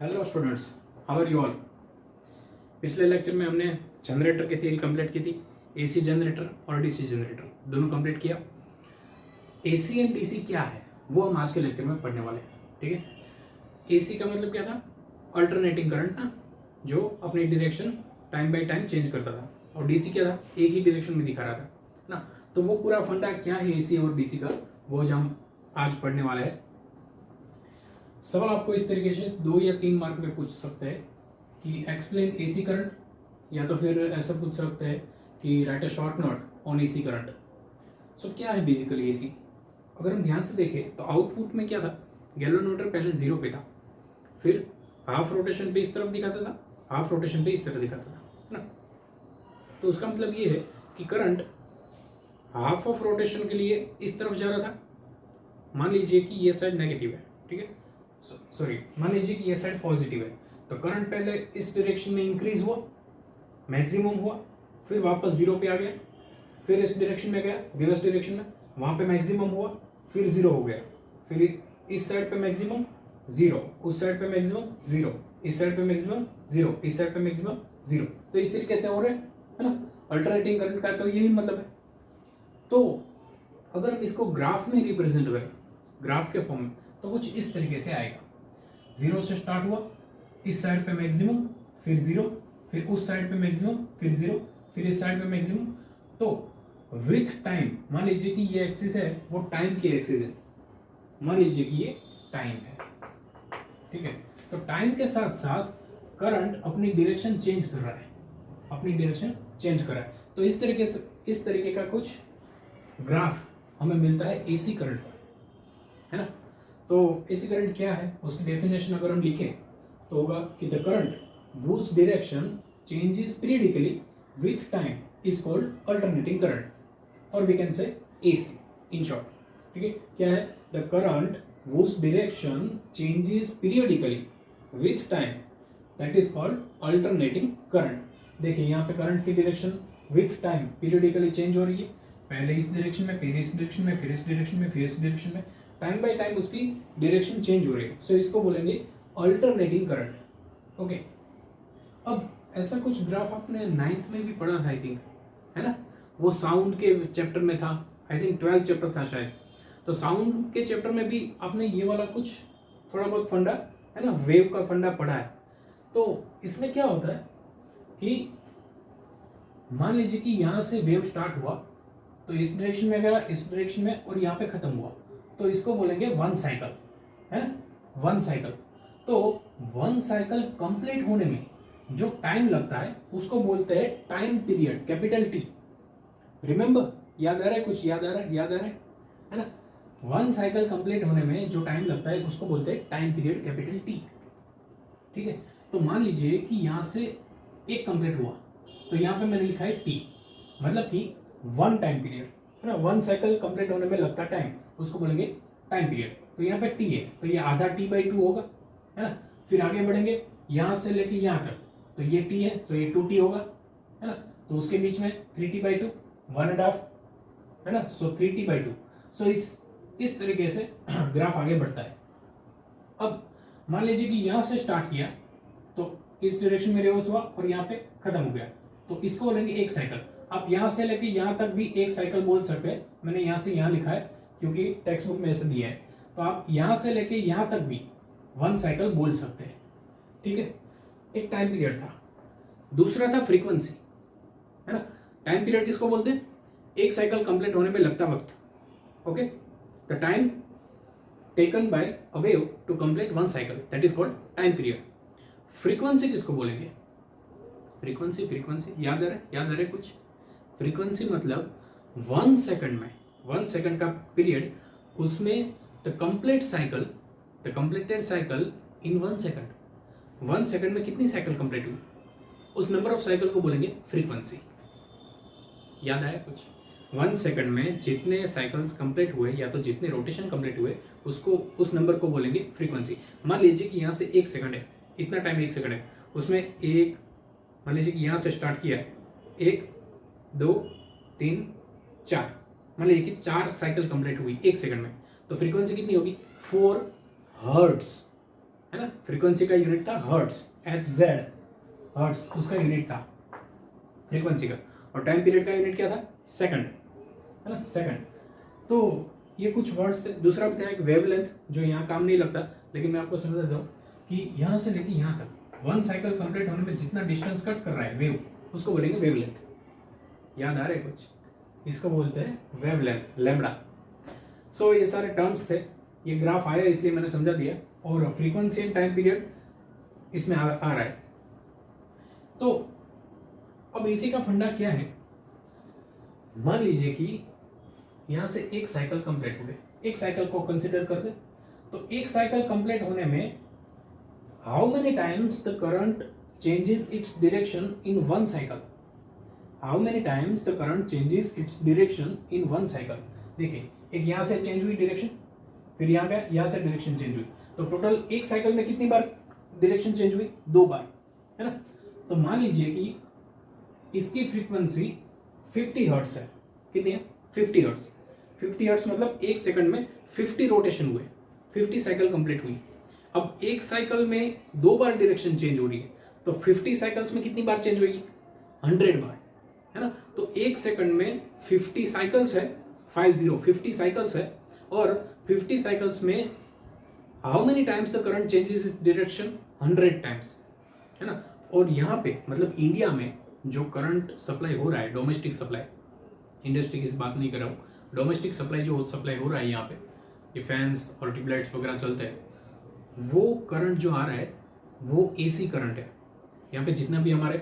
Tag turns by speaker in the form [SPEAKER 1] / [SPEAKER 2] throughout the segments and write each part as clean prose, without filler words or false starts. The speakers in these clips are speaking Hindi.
[SPEAKER 1] Hello students, how are you all. पिछले लेक्चर में हमने जनरेटर की थ्योरी कंप्लीट की थी। एसी जनरेटर और डीसी जनरेटर दोनों कंप्लीट किया। एसी एंड डीसी क्या है वो हम आज के लेक्चर में पढ़ने वाले हैं। ठीक है, एसी का मतलब क्या था? अल्टरनेटिंग करंट ना, जो अपनी direction time by time change करता था। और डीसी क्या था? एक ही डायरेक्शन में दिखा रहा था ना। तो वो पूरा फंडा क्या है एसी और डीसी का, वो हम आज पढ़ने वाले हैं। सवाल आपको इस तरीके से 2 या 3 मार्क में पूछ सकते हैं कि एक्सप्लेन एसी करंट, या तो फिर ऐसा पूछ सकते हैं कि write a short note on AC current. So क्या है बेसिकली एसी? अगर हम ध्यान से देखें तो आउटपुट में क्या था? गैल्वेनोमीटर पहले 0 पे था, फिर हाफ रोटेशन पे इस तरफ दिखाता था, हाफ रोटेशन पे इस तरफ दिखाता था, है ना। तो उसका मतलब ये है कि करंट हाफ ऑफ रोटेशन के लिए इस तरफ जा रहा था। मान लीजिए कि ये साइड नेगेटिव है, ठीक है, सॉरी मान लीजिए कि ये साइड पॉजिटिव है, तो करंट पहले इस डायरेक्शन में इंक्रीज हुआ, मैक्सिमम हुआ, फिर वापस 0 पे आ गया, फिर इस डायरेक्शन में गया, रिवर्स डायरेक्शन में, वहां पे मैक्सिमम हुआ, फिर 0 हो गया, फिर इस साइड पे मैक्सिमम 0, उस साइड पे मैक्सिमम 0, इस साइड पे मैक्सिमम 0, इस साइड पे मैक्सिमम 0। तो इस तरीके से हो रहे हैं, है ना। अल्टरनेटिंग करंट का तो यही मतलब है। तो अगर हम इसको ग्राफ में रिप्रेजेंट करें, ग्राफ के फॉर्म में, तो कुछ इस तरीके से आएगा। 0 से स्टार्ट हुआ, इस साइड पे मैक्सिमम, फिर 0, फिर उस साइड पे मैक्सिमम, फिर 0, फिर इस साइड पे मैक्सिमम। तो विथ टाइम, मान लीजिए कि ये एक्सिस है, वो टाइम की एक्सिस है, मान लीजिए कि ये टाइम है, ठीक है। तो टाइम के साथ साथ करंट अपनी डायरेक्शन चेंज कर रहा है, अपनी डायरेक्शन चेंज कर रहा है। तो इस तरीके का कुछ ग्राफ हमें मिलता है एसी करंट का, है ना। तो एसी करंट क्या है, उसकी डेफिनेशन अगर हम लिखें तो होगा कि the current whose direction changes periodically with time is called alternating current, or we can say AC in short। ठीक है, क्या है? The current whose direction changes periodically with time, that is called alternating current। देखिए यहाँ पे करंट की direction with time periodically change हो रही है, पहले इस डायरेक्शन में, फिर इस डायरेक्शन में, फिर इस डायरेक्शन में, फिर इस डायरेक्शन में, टाइम बाय टाइम उसकी डायरेक्शन चेंज हो रही है। सो इसको बोलेंगे अल्टरनेटिंग करंट। ओके, अब ऐसा कुछ ग्राफ आपने 9th में भी पढ़ा था आई थिंक, है ना। वो साउंड के चैप्टर में था, आई थिंक 12th चैप्टर था शायद। तो साउंड के चैप्टर में भी आपने ये वाला कुछ थोड़ा बहुत फंडा, है ना, वेव का फंडा पढ़ा है। तो इसमें क्या होता है कि मान लीजिए कि यहाँ से वेव स्टार्ट हुआ, तो इस डायरेक्शन में गया, इस डायरेक्शन में, और यहाँ पे खत्म हुआ, तो इसको बोलेंगे 1 साइकिल, है ना, 1 साइकिल। तो 1 साइकिल कंप्लीट होने में जो टाइम लगता है उसको बोलते हैं time period, capital T. Remember, याद आ रहा है? कुछ याद आ रहा है? याद आ रहा है ना। 1 साइकिल कंप्लीट होने में जो टाइम लगता है उसको बोलते हैं टाइम पीरियड, कैपिटल टी। ठीक है, तो मान लीजिए कि यहाँ से एक कंप्लीट हुआ, तो यहाँ पे मैंने लिखा है टी, मतलब कि 1 टाइम पीरियड, है ना। 1 साइकिल कंप्लीट होने में लगता टाइम, उसको बोलेंगे टाइम पीरियड। तो यहाँ पे टी है, तो ये आधा T/2 होगा, है ना। फिर आगे बढ़ेंगे यहाँ से लेके यहाँ तक, तो ये टी है, तो ये 2T होगा, है ना। तो उसके बीच में 3T/2, 1.5, है ना। सो 3T/2। सो इस तरीके से ग्राफ आगे बढ़ता है। अब मान लीजिए कि यहाँ से स्टार्ट किया, तो इस डायरेक्शन में रिवर्स हुआ और यहाँ पे खत्म हो गया, तो इसको बोलेंगे 1 साइकिल। आप यहाँ से लेके यहाँ तक भी 1 साइकिल बोल सकते हैं। मैंने यहाँ से यहाँ लिखा है क्योंकि टेक्स्ट बुक में ऐसे दिया है। तो आप यहाँ से लेके यहाँ तक भी 1 साइकिल बोल सकते हैं, ठीक है। एक टाइम पीरियड था। दूसरा था फ्रीक्वेंसी, है ना। टाइम पीरियड किसको बोलते हैं? 1 साइकिल कंप्लीट होने में लगता वक्त। Okay, the time taken by a wave to complete 1 cycle, that is called time period. Frequency किसको बोलेंगे? फ्रीक्वेंसी याद आ रहा है? याद आ रहा है कुछ? फ्रीक्वेंसी मतलब 1 सेकंड में, 1 सेकंड का पीरियड, उसमें the completed cycle in 1 second. 1 second में कितनी साइकिल कंप्लीट हुई, उस नंबर ऑफ साइकिल को बोलेंगे फ्रीक्वेंसी। याद आया कुछ? 1 सेकंड में जितने साइकिल्स कंप्लीट हुए या तो जितने रोटेशन कंप्लीट हुए, उसको, उस नंबर को बोलेंगे फ्रीक्वेंसी। मान लीजिए कि यहाँ से 1 सेकंड है, इतना टाइम 1 सेकंड है, उसमें एक, मान लीजिए कि यहाँ से स्टार्ट किया, 1 2 3 4, मान लीजिए कि 4 साइकिल कंप्लीट हुई 1 सेकंड में, तो फ्रीक्वेंसी कितनी होगी? 4 हर्ट्ज। है ना, फ्रीक्वेंसी का यूनिट था हर्ट्स, HZ हर्ट्स उसका यूनिट था फ्रीक्वेंसी का, और टाइम पीरियड का यूनिट क्या था, सेकंड, है ना, सेकंड। तो ये कुछ वर्ड्स थे। दूसरा भी था एक वेवलेंथ, जो यहाँ काम नहीं लगता, लेकिन मैं आपको समझा देता हूँ कि यहाँ से लेके यहाँ तक वन साइकिल कंप्लीट होने में जितना डिस्टेंस कट कर रहा है वेव, उसको बोलेंगे वेवलेंथ। याद आ रहा है कुछ, इसको बोलते हैं वेवलेंथ, लैम्बडा। सो ये सारे टर्म्स थे, ये ग्राफ आया इसलिए मैंने समझा दिया, और फ्रीक्वेंसी एंड टाइम पीरियड इसमें आ रहा है। तो अब एसी का फंडा क्या है, मान लीजिए कि यहां से एक साइकिल कंप्लीट हो गए, एक साइकिल को कंसिडर कर दे, तो एक साइकिल कंप्लीट होने में how many times the current changes its direction in one cycle, how many times the current changes its direction in one cycle. देखिए, एक यहां से चेंज हुई डायरेक्शन, फिर यहाँ गया, यहाँ से डायरेक्शन चेंज हुई, तो टोटल एक साइकिल में कितनी बार डायरेक्शन चेंज हुई, 2 बार, है ना। तो मान लीजिए कि इसकी फ्रीक्वेंसी 50 हर्ट्स है, कितनी है, 50 हर्ट्स। 50 हर्ट्स मतलब एक सेकंड में 50 रोटेशन हुए, 50 साइकिल कंप्लीट हुई। अब एक साइकिल में 2 बार डायरेक्शन चेंज हो रही है, तो 50 साइकिल्स में कितनी बार चेंज होगी, 100 बार, है ना। तो एक सेकंड में 50 साइकिल्स है, 50 साइकिल्स है, और 50 साइकिल्स में how many times the current changes its direction, 100 times, है ना। और यहाँ पे मतलब इंडिया में जो करंट सप्लाई हो रहा है, डोमेस्टिक सप्लाई, इंडस्ट्री की बात नहीं कर रहा हूँ, डोमेस्टिक सप्लाई जो सप्लाई हो रहा है यहाँ पे, ये फैंस और ट्यूबलाइट्स वगैरह चलते हैं, वो करंट जो आ रहा है वो एसी करंट है। यहाँ पे जितना भी हमारे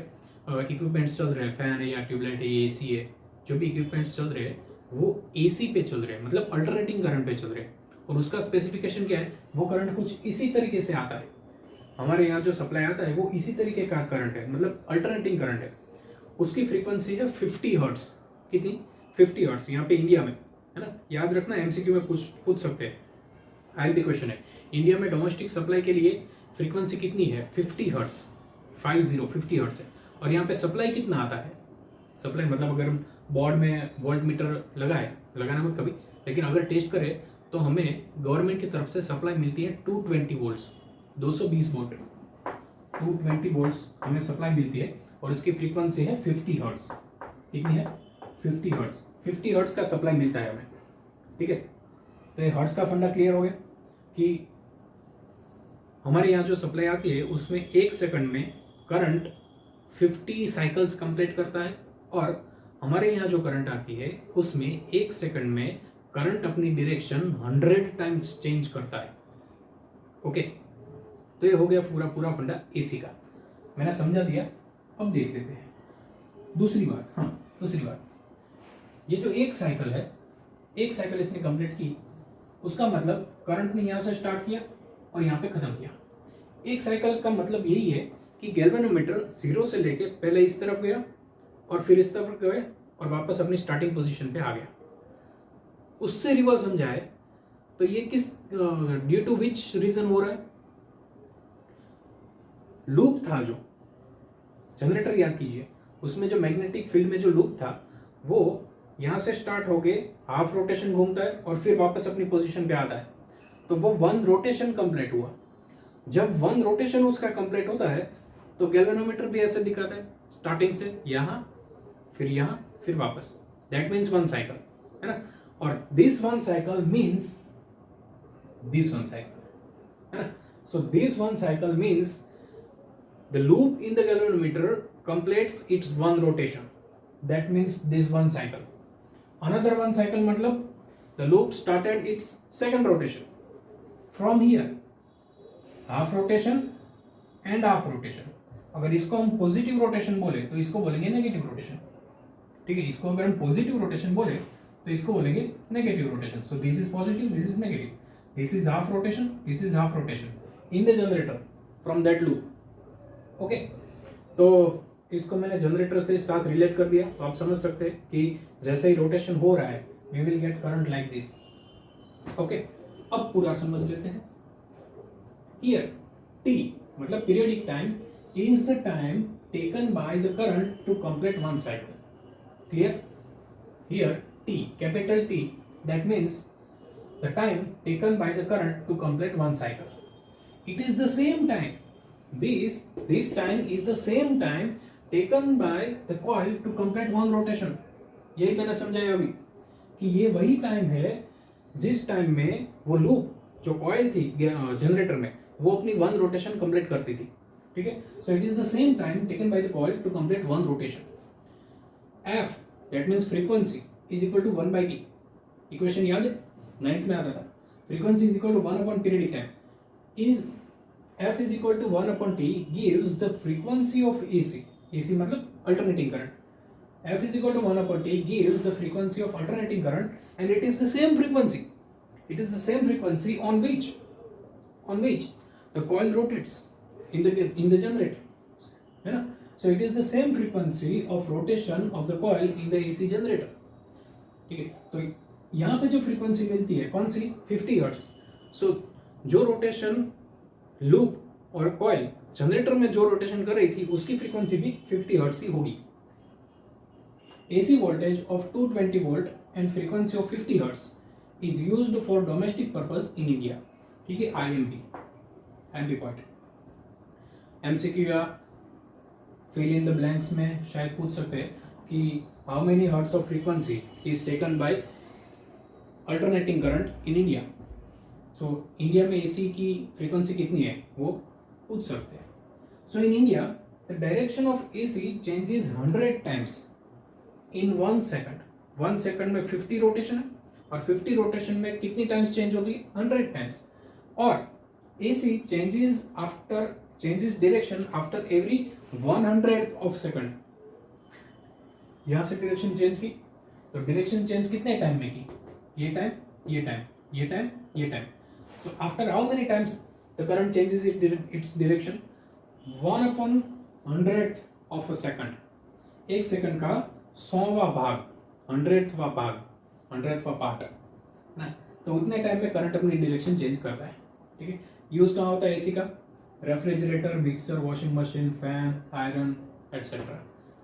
[SPEAKER 1] इक्विपमेंट्स चल रहे हैं, फैन है या ट्यूबलाइट है, एसी है, जो भी इक्विपमेंट्स चल रहे हैं वो एसी पे चल रहे हैं, मतलब अल्टरनेटिंग करंट पे चल रहे हैं। और उसका स्पेसिफिकेशन क्या है, वो करंट कुछ इसी तरीके से आता है, हमारे यहाँ जो सप्लाई आता है वो इसी तरीके का करंट है, मतलब अल्टरनेटिंग करंट है। उसकी फ्रीक्वेंसी है 50 हर्ट्स, कितनी, 50 हर्ट्स, यहाँ पे इंडिया में, है ना। याद रखना, एमसीक्यू में पूछ सकते हैं, आईएमपी क्वेश्चन है। इंडिया में डोमेस्टिक सप्लाई के लिए फ्रीक्वेंसी कितनी है, 50 हर्ट्स, 50 हर्ट्स है। और यहाँ पे सप्लाई कितना आता है, सप्लाई मतलब अगर हम बोर्ड में वोल्ट मीटर लगाना मत कभी, लेकिन अगर टेस्ट करें तो हमें गवर्नमेंट की तरफ से सप्लाई मिलती है 220 वोल्ट्स, 220 वोल्ट, 220 वोल्ट्स हमें सप्लाई मिलती है, और इसकी फ्रीक्वेंसी है 50 हर्ट्स। कितनी है, 50 हर्ट्स, 50 हर्ट्स का सप्लाई मिलता है हमें, ठीक है। तो ये हर्ट्स का फंडा क्लियर हो गया कि हमारे यहाँ जो सप्लाई आती है उसमें एक सेकंड में करंट 50 साइकिल्स कंप्लीट करता है, और हमारे यहाँ जो करंट आती है उसमें एक सेकंड में करंट अपनी डायरेक्शन 100 टाइम्स चेंज करता है। ओके, तो ये हो गया पूरा फंडा एसी का, मैंने समझा दिया। अब देख लेते हैं दूसरी बात। हाँ, दूसरी बात, ये जो एक साइकिल है, एक साइकिल इसने कंप्लीट की, उसका मतलब करंट ने यहाँ से स्टार्ट किया और यहाँ पे खत्म किया। एक साइकिल का मतलब यही है कि गैल्वेनोमीटर 0 से लेके पहले इस तरफ गया और फिर इस तरफ गया और वापस अपनी स्टार्टिंग पोजीशन पे आ गया। उससे रिवर्स समझाए तो ये किस ड्यू टू विच रीजन हो रहा है, लूप था जो जनरेटर, याद कीजिए उसमें जो मैग्नेटिक फील्ड में जो लूप था वो यहां से स्टार्ट होके हाफ रोटेशन घूमता है और फिर वापस अपनी पोजीशन पे आता है, तो वो 1 रोटेशन कंप्लीट हुआ। जब 1 रोटेशन उसका कंप्लीट होता है तो गैल्वेनोमीटर भी ऐसे दिखाता है, स्टार्टिंग से यहां फिर वापस, दैट मीन्स 1 साइकिल, है ना। और this 1 cycle means this 1 cycle, है ना। So this 1 cycle means the loop in the galvanometer completes its 1 rotation, that means this 1 cycle. Another 1 cycle मतलब the loop started its 2nd rotation from here, half rotation and half rotation। अगर इसको हम पॉजिटिव रोटेशन बोले तो इसको बोलेंगे नेगेटिव रोटेशन, ठीक है। इसको अगर हम पॉजिटिव रोटेशन बोले तो इसको बोलेंगे negative rotation. So this is positive, this is negative, this is half rotation, this is half rotation in the generator from that loop. Okay, तो इसको मैंने जनरेटर के साथ रिलेट कर दिया, तो आप समझ सकते हैं कि जैसे ही रोटेशन हो रहा है we will get current like this. Okay, अब पूरा समझ लेते हैं। हियर टी मतलब periodic time is the time taken by the current to complete 1 cycle. Clear? Here T, capital T, that means the time taken by the current to complete 1 cycle. it is the same time. This time is the same time taken by the coil to complete one rotation. यही मैंने समझाया अभी कि ये वही टाइम है जिस टाइम में वो लूप जो कॉइल थी जनरेटर में वो अपनी वन रोटेशन कंप्लीट करती थी. ठीक है. So it is the same time taken by the coil to complete one rotation. F that means frequency is equal to 1/t. Equation याद है, 9th में आता था. Frequency is equal to 1 upon periodic time. Is F is equal to 1 upon T gives the frequency of AC. AC मतलब alternating current. F is equal to 1 upon T gives the frequency of alternating current, and it is the same frequency. It is the same frequency on which the coil rotates in the generator. है ना? So it is the same frequency of rotation of the coil in the AC generator. ठीक है. तो यहाँ पे जो frequency मिलती है कौन सी? 50 हर्ट्ज. So जो रोटेशन लूप और कॉइल जनरेटर में जो रोटेशन कर रही थी उसकी फ्रीक्वेंसी भी 50 हर्ट्ज ही होगी. AC voltage of 220 volt and frequency of 50 hertz is used for domestic purpose in India. ठीक है. IMP part. MCQ या फिल इन द ब्लैंक्स में शायद पूछ सकते हैं कि how many hertz of frequency is taken by alternating current in India. So India में AC की फ्रीक्वेंसी कितनी है वो पूछ सकते हैं. So in India the direction of AC changes 100 times in 1 second. 1 second में 50 रोटेशन है और 50 रोटेशन में कितनी टाइम्स चेंज होती है? 100 टाइम्स. और AC changes direction after every 100th of second. यहां से डायरेक्शन चेंज की तो डायरेक्शन चेंज कितने टाइम में की? ये टाइम, ये टाइम, ये टाइम, ये time. So after how many times the current changes its direction? 1 upon 100th of a second. एक सेकंड का 100वां भाग, 100वां भाग, 100वां पार्ट ना. तो उतने टाइम में करंट अपनी डायरेक्शन चेंज करता है. ठीक है. यूज कहाँ होता है AC का? Refrigerator, mixer, washing machine, fan, iron etcetera.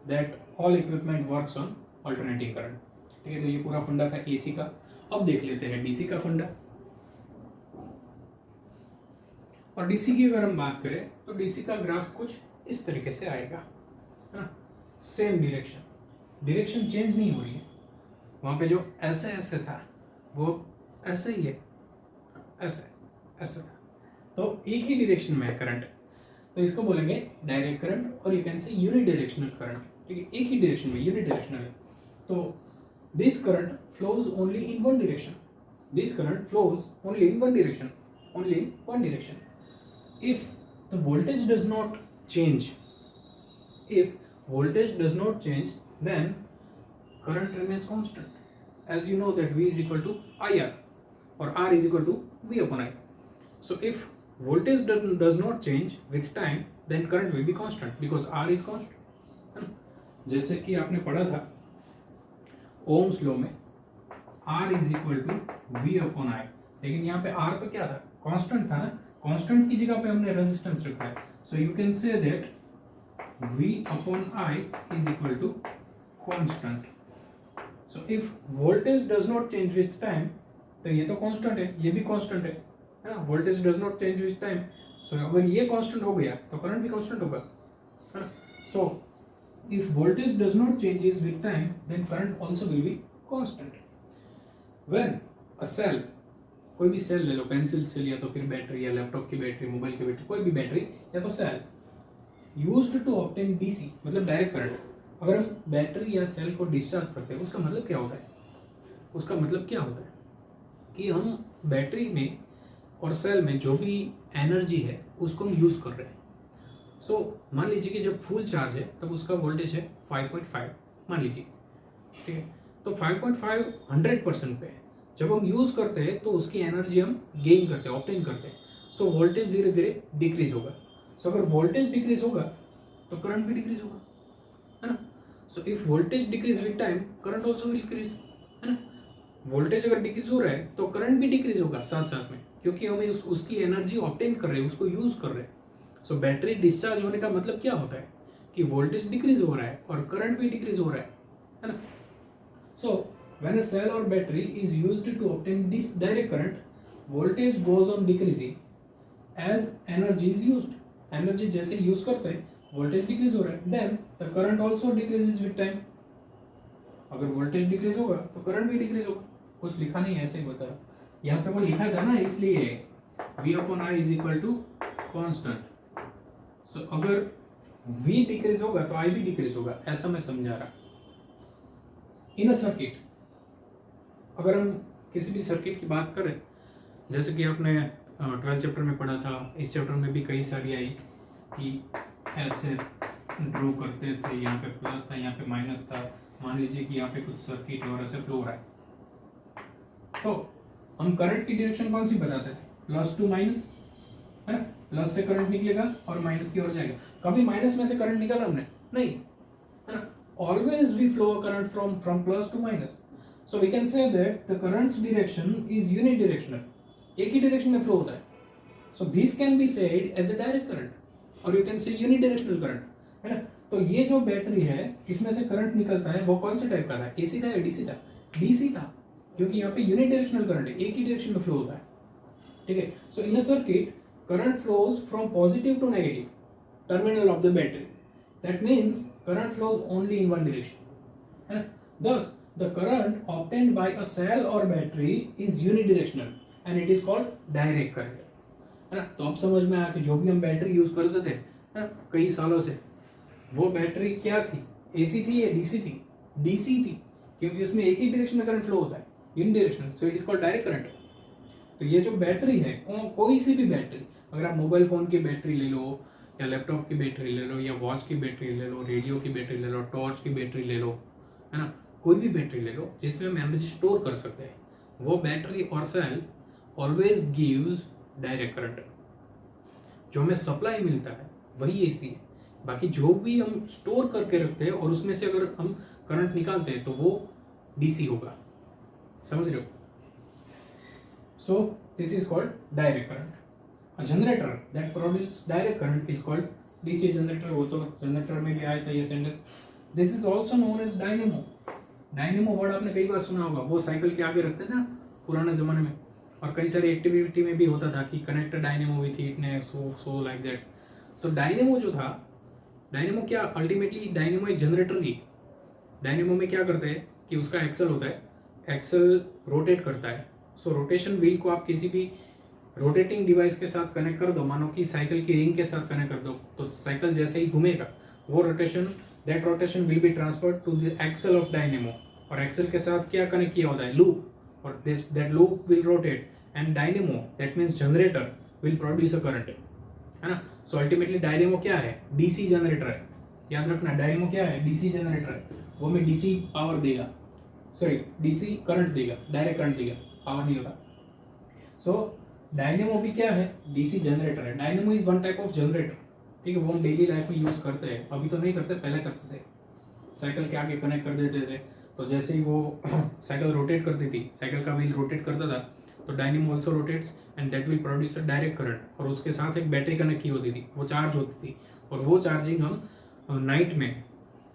[SPEAKER 1] That all equipment works on alternating current. ठीक है. तो ये पूरा फंडा था AC का. अब देख लेते हैं DC का फंडा. और DC की अगर हम बात करें तो DC का ग्राफ कुछ इस तरीके से आएगा, है ना. सेम डायरेक्शन चेंज नहीं हो रही है. वहाँ पे जो ऐसे था वो ऐसे ही है, ऐसे था. तो एक ही डायरेक्शन में है करंट, तो इसको बोलेंगे डायरेक्ट करंट और you can say unidirectional current. ठीक है. एक ही डायरेक्शन में यूनि डायरेक्शनल है. तो this current flows only in one direction. This current flows only in one direction, only in one direction. If the voltage does not change, then current remains constant. As you know that V is equal to IR or R is equal to V upon I. So if voltage does not change with time, then current will be constant because R is constant. जैसे कि आपने पढ़ा था ओम्स लॉ में R is equal to V upon I. लेकिन यहाँ पे R तो क्या था? कांस्टेंट था ना. कांस्टेंट की जगह पे हमने रेजिस्टेंस रखा है. So you can say that V upon I is equal to constant. So if voltage does not change with time, तो ये तो कांस्टेंट है, ये भी कांस्टेंट है ना. Voltage does not change with time. So अगर ये कांस्टेंट हो गया तो करंट भी कांस्टेंट होगा, है ना. So if voltage does not changes with time then current also will be constant. When a cell, कोई भी सेल ले लो, पेंसिल सेल या तो फिर बैटरी या लैपटॉप की बैटरी, मोबाइल की बैटरी, कोई भी बैटरी या तो cell used to obtain DC मतलब डायरेक्ट करंट. अगर हम बैटरी या सेल को डिस्चार्ज करते हैं उसका मतलब क्या होता है? उसका मतलब क्या होता है कि हम बैटरी में और सेल में जो भी एनर्जी है उसको हम यूज़ कर रहे हैं. सो मान लीजिए कि जब फुल चार्ज है तब उसका वोल्टेज है 5.5 मान लीजिए, ठीक है. तो 5.5 100% पे है. जब हम यूज़ करते हैं तो उसकी एनर्जी हम गेन करते हैं, ऑब्टेन करते हैं. सो वोल्टेज धीरे धीरे डिक्रीज होगा. सो अगर वोल्टेज डिक्रीज होगा तो करंट भी डिक्रीज होगा, है ना. So if voltage decrease with time current also will decrease, है ना. वोल्टेज अगर डिक्रीज हो रहा है तो करंट भी डिक्रीज होगा साथ साथ में, क्योंकि हमें उसकी एनर्जी ऑब्टेन कर रहे हैं, उसको यूज़ कर रहे हैं. सो बैटरी डिस्चार्ज होने का मतलब क्या होता है कि वोल्टेज डिक्रीज हो रहा है और करंट भी डिक्रीज हो रहा है ना. सो when a cell or battery is used to obtain this direct current, voltage goes on decreasing as energy is used, energy जैसे यूज करते हैं वोल्टेज डिक्रीज हो रहा है, then the current also decreases with time. अगर वोल्टेज डिक्रीज होगा तो करंट भी डिक्रीज होगा। कुछ लिखा नहीं है, ऐसे ही बता रहा, यहाँ पे वो लिखा था ना, इसलिए V upon I is equal to constant. So अगर V डिक्रीज होगा तो I भी डिक्रीज होगा, ऐसा मैं समझा रहा। इन अ सर्किट, अगर हम किसी भी सर्किट की बात करें, जैसे कि आपने 12th चैप्टर में पढ़ा था, इस चैप्टर में भी कई सारी आई कि ऐसे ड्रॉ करते थे, यहाँ पे प्लस था, यहाँ पे माइनस था, मान लीजिए कि यहाँ पे कुछ सर्किट और ऐसे फ्लो हो रहा है, तो हम करंट की डायरेक्शन कौन सी बताते हैं, प्लस टू माइनस, है ना, प्लस से करंट निकलेगा और माइनस की ओर जाएगा। कभी माइनस में से करंट निकाला हमने नहीं, है ना, always we flow current from plus to minus. So we can say that the currents direction is unidirectional, एक ही डायरेक्शन में फ्लो होता है। So this can be said as a direct current, और you can say unidirectional current, है ना। तो ये जो बैटरी है, इसमें से करंट निकलता है, वो कौन से टाइप का था, एसी था या डीसी था, डीसी था, क्योंकि यहाँ पे यूनिडायरेक्शनल करंट है, एक ही डायरेक्शन में फ्लो होता है, ठीक है। So in a circuit current flows from positive to negative terminal of the battery, that means current flows only in one direction, है ना। Thus, the current obtained by a cell or battery is unidirectional and it is called direct current, है ना। तो अब समझ में आया कि जो भी हम बैटरी यूज करते थे, है ना, कई सालों से, वो बैटरी क्या थी, एसी थी या डीसी थी, डीसी थी, क्योंकि उसमें एक ही डायरेक्शन में करंट फ्लो होता है, unidirectional, so it is called direct current. तो ये जो बैटरी है, कोई सी भी बैटरी, अगर आप मोबाइल फोन की बैटरी ले लो, या लैपटॉप की बैटरी ले लो, या वॉच की बैटरी ले लो, रेडियो की बैटरी ले लो, टॉर्च की बैटरी ले लो, है ना, कोई भी बैटरी ले लो जिसमें हम एनर्जी स्टोर कर सकते हैं, वो बैटरी और cell always gives direct current. जो हमें सप्लाई मिलता है वही एसी है, बाकी जो भी हम स्टोर करके रखते हैं और उसमें से अगर हम करंट निकालते हैं तो वो डीसी होगा, समझ रहे हो। So this is called direct current. A generator that produce direct current is called DC generator. वो तो जनरेटर में भी आया था ये sentence. This is also known as dynamo. Dynamo word आपने कई बार सुना होगा, वो साइकिल के आगे रखते थे ना पुराने जमाने में, और कई सारी एक्टिविटी में भी होता था कि कनेक्ट डायनेमो विथ हीट ने, so like that. So dynamo जो था, डायनेमो क्या, अल्टीमेटली डायनेमो एक जनरेटर ही। डायनेमो में क्या करते हैं कि उसका एक्सल होता है, एक्सल रोटेट करता है। सो रोटेशन व्हील को आप किसी भी रोटेटिंग डिवाइस के साथ कनेक्ट कर दो, मानो कि साइकिल की रिंग के साथ कनेक्ट कर दो, तो साइकिल जैसे ही घूमेगा वो rotation, that rotation will be transferred to the axle of dynamo, और एक्सल के साथ क्या कनेक्ट किया होता है, लूप, और this that loop will rotate and dynamo, that means generator, will produce a current, है ना। सो अल्टीमेटली डायनेमो क्या है, डीसी जनरेटर है, याद रखना, डायनेमो क्या है, डीसी जनरेटर है, वो में डीसी पावर देगा, सॉरी डीसी करंट देगा, डायरेक्ट करंट देगा, पावर नहीं होता। सो डायनेमो भी क्या है, डीसी जनरेटर है। Dynamo is one type of generator, ठीक है, वो हम डेली लाइफ में यूज करते हैं, अभी तो नहीं करते, पहले करते थे, साइकिल के आगे कनेक्ट कर देते थे, तो जैसे ही वो साइकिल रोटेट करती थी, साइकिल का व्हील रोटेट करता था, तो dynamo also rotates and that will produce a direct current, और उसके साथ एक बैटरी कनेक्ट की होती थी, वो चार्ज होती थी, और वो चार्जिंग हम नाइट में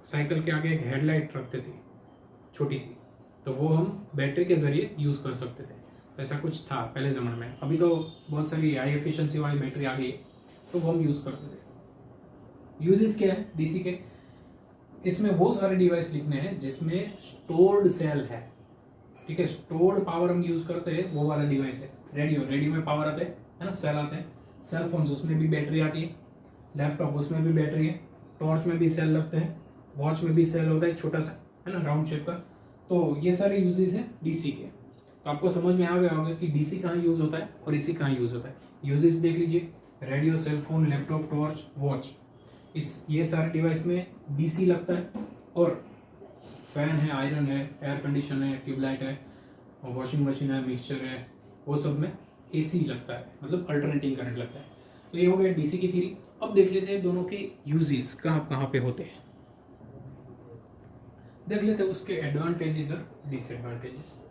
[SPEAKER 1] साइकिल के आगे एक हेडलाइट रखते थे छोटी सी, तो वो हम बैटरी के जरिए यूज़ कर सकते थे। ऐसा कुछ था पहले ज़माने में, अभी तो बहुत सारी हाई एफिशिएंसी वाली बैटरी आ गई, तो वो हम यूज़ करते थे। यूजेज क्या है डीसी के, इसमें वो सारे डिवाइस लिखने हैं जिसमें स्टोर्ड सेल है, ठीक है, स्टोर्ड पावर हम यूज़ करते हैं, वो वाला डिवाइस है। रेडियो, रेडियो में पावर आते हैं, है ना, सेल आते हैं। सेल फोन्स, उसमें भी बैटरी आती है। लैपटॉप, उसमें भी बैटरी है। टॉर्च में भी सेल लगते हैं। वॉच में भी सेल होता है छोटा सा, है ना, राउंड शेप का। तो ये सारे यूजेस हैं डीसी के। तो आपको समझ में आ गया होगा कि डीसी कहाँ यूज़ होता है और एसी कहाँ यूज़ होता है। यूजेस देख लीजिए, radio, cell phone, laptop, torch, watch, ये सारे डिवाइस में डीसी लगता है। और फैन है, आयरन है, एयर कंडीशन है, ट्यूबलाइट है, वॉशिंग मशीन है, मिक्सचर है, वो सब में एसी लगता है, मतलब अल्टरनेटिंग करंट लगता है। तो ये हो गया डीसी की थ्योरी। अब देख लेते हैं दोनों के यूजेस कहाँ कहाँ पे होते हैं। देख लेते हैं उसके एडवांटेजेस और डिसएडवांटेजेस।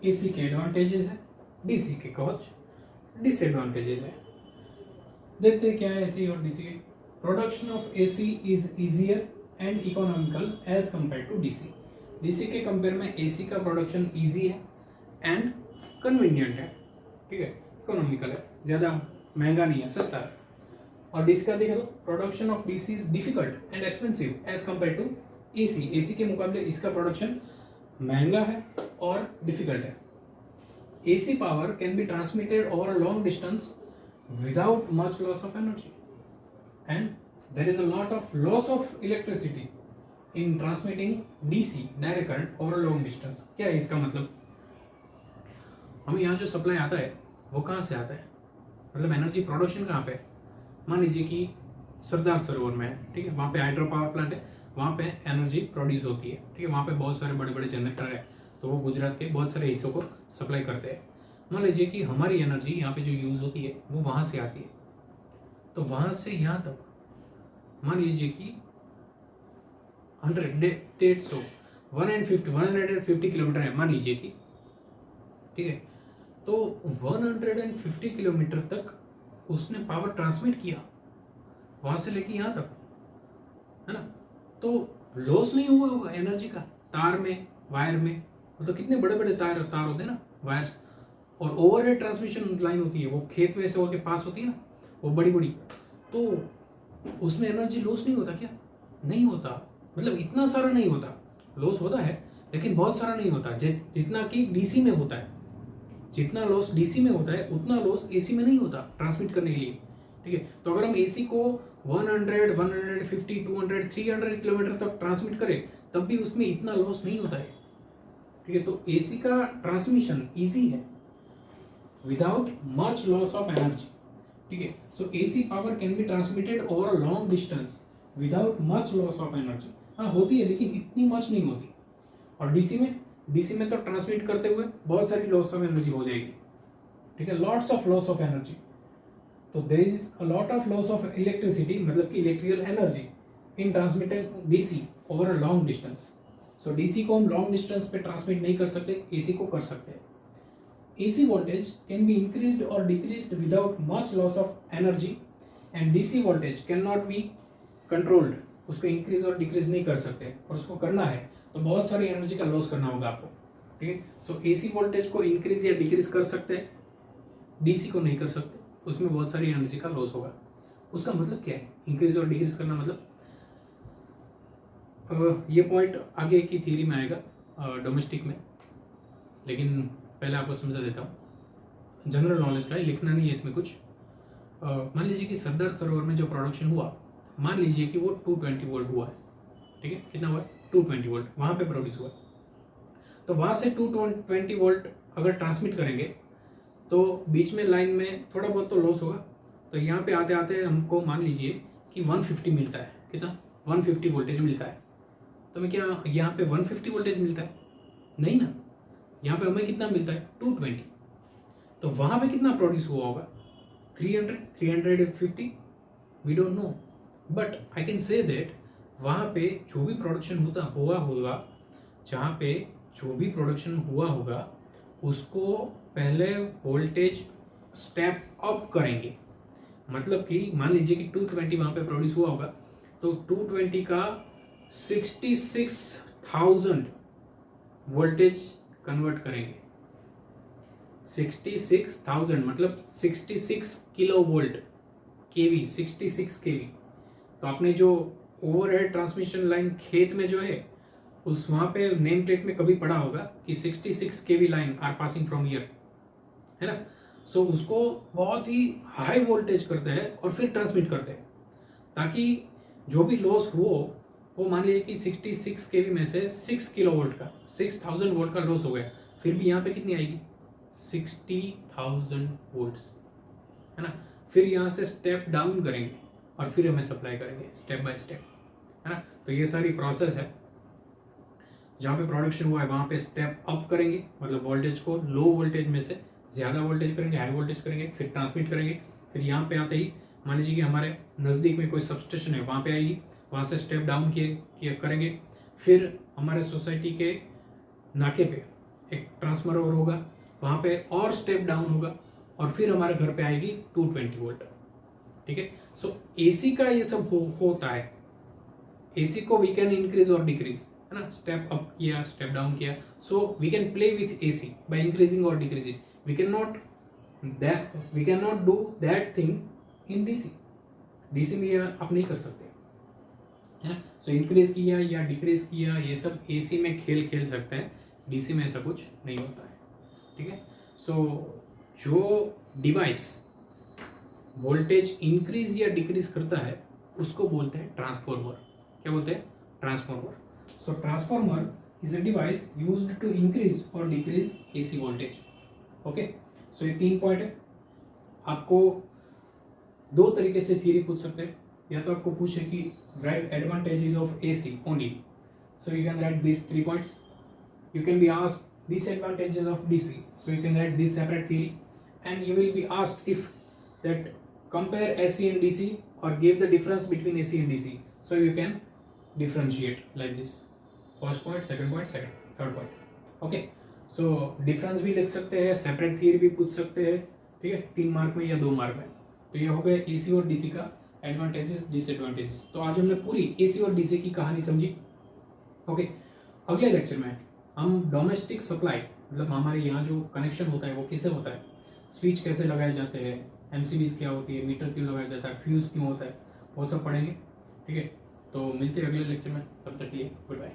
[SPEAKER 1] एसी के एडवांटेजेस है, डीसी के कुछ डिसएडवांटेजेस है। देखते हैं क्या है एसी और डीसी के। Production of AC is easier and economical as compare to DC. DC के कंपेयर में एसी का प्रोडक्शन इजी है एंड कन्वीनियंट है, ठीक है, इकोनॉमिकल है, ज़्यादा महंगा नहीं है, सस्ता है। और डीसी का देखें तो production of DC is difficult and expensive as compare to AC. AC के मुकाबले इसका प्रोडक्शन महंगा है और डिफिकल्ट है। AC power can be transmitted over a long distance without much loss of energy, and there is a lot of loss of electricity in transmitting DC direct current over a long distance। क्या है इसका मतलब? हमें यहाँ जो सप्लाई आता है वो कहाँ से आता है, मतलब एनर्जी प्रोडक्शन कहाँ पे है? मान लीजिए कि सरदार सरोवर में है, ठीक है, वहाँ पे हाइड्रो पावर प्लांट है, वहाँ पे एनर्जी प्रोड्यूस होती है, ठीक है, वहाँ पे बहुत सारे बड़े बड़े जनरेटर है, तो वो गुजरात के बहुत सारे हिस्सों को सप्लाई करते हैं। मान लीजिए कि हमारी एनर्जी यहाँ पे जो यूज़ होती है वो वहाँ से आती है, तो वहाँ से यहाँ तक मान लीजिए कि 150 किलोमीटर है मान लीजिए कि, ठीक है, तो 150 किलोमीटर तक उसने पावर ट्रांसमिट किया वहाँ से लेके यहाँ तक, है ना, तो लॉस नहीं हुआ होगा एनर्जी का तार में, वायर में, तो कितने बड़े बड़े तार होते हैं ना, वायर्स, और ओवरहेड ट्रांसमिशन लाइन होती है, वो खेत में से होके पास होती है ना, वो बड़ी बड़ी, तो उसमें एनर्जी लॉस नहीं होता क्या? नहीं होता, मतलब इतना सारा नहीं होता, लॉस होता है लेकिन बहुत सारा नहीं होता, जितना कि डीसी में होता है। जितना लॉस डीसी में होता है उतना लॉस एसी में नहीं होता ट्रांसमिट करने के लिए, ठीक है। तो अगर हम एसी को 100, 150, 200, 300 किलोमीटर तक ट्रांसमिट करें तब भी उसमें इतना लॉस नहीं होता है, ठीक है। तो एसी का ट्रांसमिशन ईजी है without much loss of energy, ठीक है। So AC power can be transmitted over a long distance without much loss of energy. हाँ होती है लेकिन इतनी मच नहीं होती। और डीसी में तो ट्रांसमिट करते हुए बहुत सारी लॉस ऑफ एनर्जी हो जाएगी, ठीक है, lots of loss of energy. तो there is a lot of loss of electricity, मतलब कि electrical energy in transmitting DC over a long distance. So DC को हम लॉन्ग डिस्टेंस पे ट्रांसमिट नहीं कर सकते, एसी को कर सकते हैं। AC voltage can be increased or decreased without much loss of energy, and DC voltage cannot be controlled। उसको इंक्रीज और डिक्रीज नहीं कर सकते, और उसको करना है तो बहुत सारी एनर्जी का लॉस करना होगा आपको, ठीक है। सो एसी वोल्टेज को इंक्रीज या डिक्रीज कर सकते हैं, डीसी को नहीं कर सकते, उसमें बहुत सारी एनर्जी का लॉस होगा। उसका मतलब क्या है इंक्रीज और डिक्रीज करना? मतलब ये पॉइंट आगे की थ्योरी में आएगा डोमेस्टिक में, लेकिन पहले आपको समझा देता हूँ। जनरल नॉलेज का है, लिखना नहीं है इसमें कुछ। मान लीजिए कि सरदार सरोवर में जो प्रोडक्शन हुआ, मान लीजिए कि वो 220 वोल्ट हुआ है, ठीक है, कितना हुआ है? 220 वोल्ट वहाँ पे प्रोड्यूस हुआ। तो वहाँ से 220 वोल्ट अगर ट्रांसमिट करेंगे तो बीच में लाइन में थोड़ा बहुत तो लॉस होगा। तो यहाँ पे आते आते हमको मान लीजिए कि 150 मिलता है, कितना? 150 वोल्टेज मिलता है। तो मैं क्या यहाँ पे 150 वोल्टेज मिलता है? नहीं ना, यहाँ पे हमें कितना मिलता है? 220। तो वहाँ पे कितना प्रोड्यूस हुआ होगा? 300, 350, we don't know, but I can say that वहाँ पे जो भी प्रोडक्शन हुआ होगा, जहाँ पे जो भी प्रोडक्शन हुआ होगा उसको पहले वोल्टेज स्टेप अप करेंगे। मतलब कि मान लीजिए कि 220 वहाँ पे प्रोड्यूस हुआ होगा, तो 220 का 66,000 वोल्टेज कन्वर्ट करेंगे। 66,000 मतलब 66 किलो वोल्ट, केवी, 66 केवी। तो आपने जो ओवरहेड ट्रांसमिशन लाइन खेत में जो है उस वहाँ पे नेम प्लेट में कभी पढ़ा होगा कि 66 KV line are passing from here, है ना। सो उसको बहुत ही हाई वोल्टेज करते हैं और फिर ट्रांसमिट करते हैं, ताकि जो भी लॉस हो वो मान लीजिए कि 66 केवी में से 6 किलो वोल्ट का 6000 वोल्ट का लॉस हो गया, फिर भी यहाँ पे कितनी आएगी? 60,000 वोल्ट्स, है ना। फिर यहाँ से स्टेप डाउन करेंगे और फिर हमें सप्लाई करेंगे स्टेप बाय स्टेप, है ना। तो ये सारी प्रोसेस है। जहाँ पे प्रोडक्शन हुआ है वहाँ पे स्टेप अप करेंगे, मतलब वोल्टेज को लो वोल्टेज में से ज़्यादा वोल्टेज करेंगे, हाई वोल्टेज करेंगे, फिर ट्रांसमिट करेंगे। फिर यहाँ पे आते ही मान लीजिए कि हमारे नज़दीक में कोई सबस्टेशन है, वहाँ पे आएगी, वहाँ से स्टेप डाउन किए करेंगे। फिर हमारे सोसाइटी के नाके पे एक ट्रांसफार्मर होगा, वहाँ पे और स्टेप डाउन होगा, और फिर हमारे घर पे आएगी 220 वोल्ट, ठीक है। सो एसी का ये सब होता है। एसी को वी कैन इंक्रीज और डिक्रीज, है ना, स्टेप अप किया, स्टेप डाउन किया। So we can play with AC by increasing और decreasing. We can not that we can not do that thing in DC. DC में ये आप नहीं कर सकते है ना। सो इंक्रीज किया या डिक्रीज किया ये सब एसी में खेल खेल सकते हैं, डीसी में ऐसा कुछ नहीं होता है, ठीक है। सो जो डिवाइस वोल्टेज इंक्रीज या डिक्रीज करता है उसको बोलते हैं ट्रांसफॉर्मर। क्या बोलते हैं? Transformer. So transformer is a device used to increase और decrease AC voltage. Okay, so ये 3 पॉइंट है। आपको 2 तरीके से थ्योरी पूछ सकते हैं, या तो आपको पूछे कि right advantages of AC only, so you can write this 3 points. You can be asked disadvantages of DC, so you can write this separate theory, and you will be asked if that compare AC and DC or give the difference between AC and DC, so you can differentiate like this, first point, second point, third point. Okay, so difference भी लिख सकते हैं, separate theory भी पूछ सकते हैं, ठीक है, 3 मार्क में या 2 मार्क में। तो ये हो गया AC और DC का एडवांटेजेस डिसएडवांटेजेस। तो आज हमने पूरी AC और DC की कहानी समझी। ओके, अगले लेक्चर में हम डोमेस्टिक सप्लाई, मतलब हमारे यहाँ जो कनेक्शन होता है वो कैसे होता है, स्विच कैसे लगाए जाते हैं, एमसीबीज क्या होती है, मीटर क्यों लगाया जाता है, फ्यूज़ क्यों होता है, वो सब पढ़ेंगे, ठीक है। तो मिलते हैं अगले लेक्चर में, तब तक के लिए गुड बाय।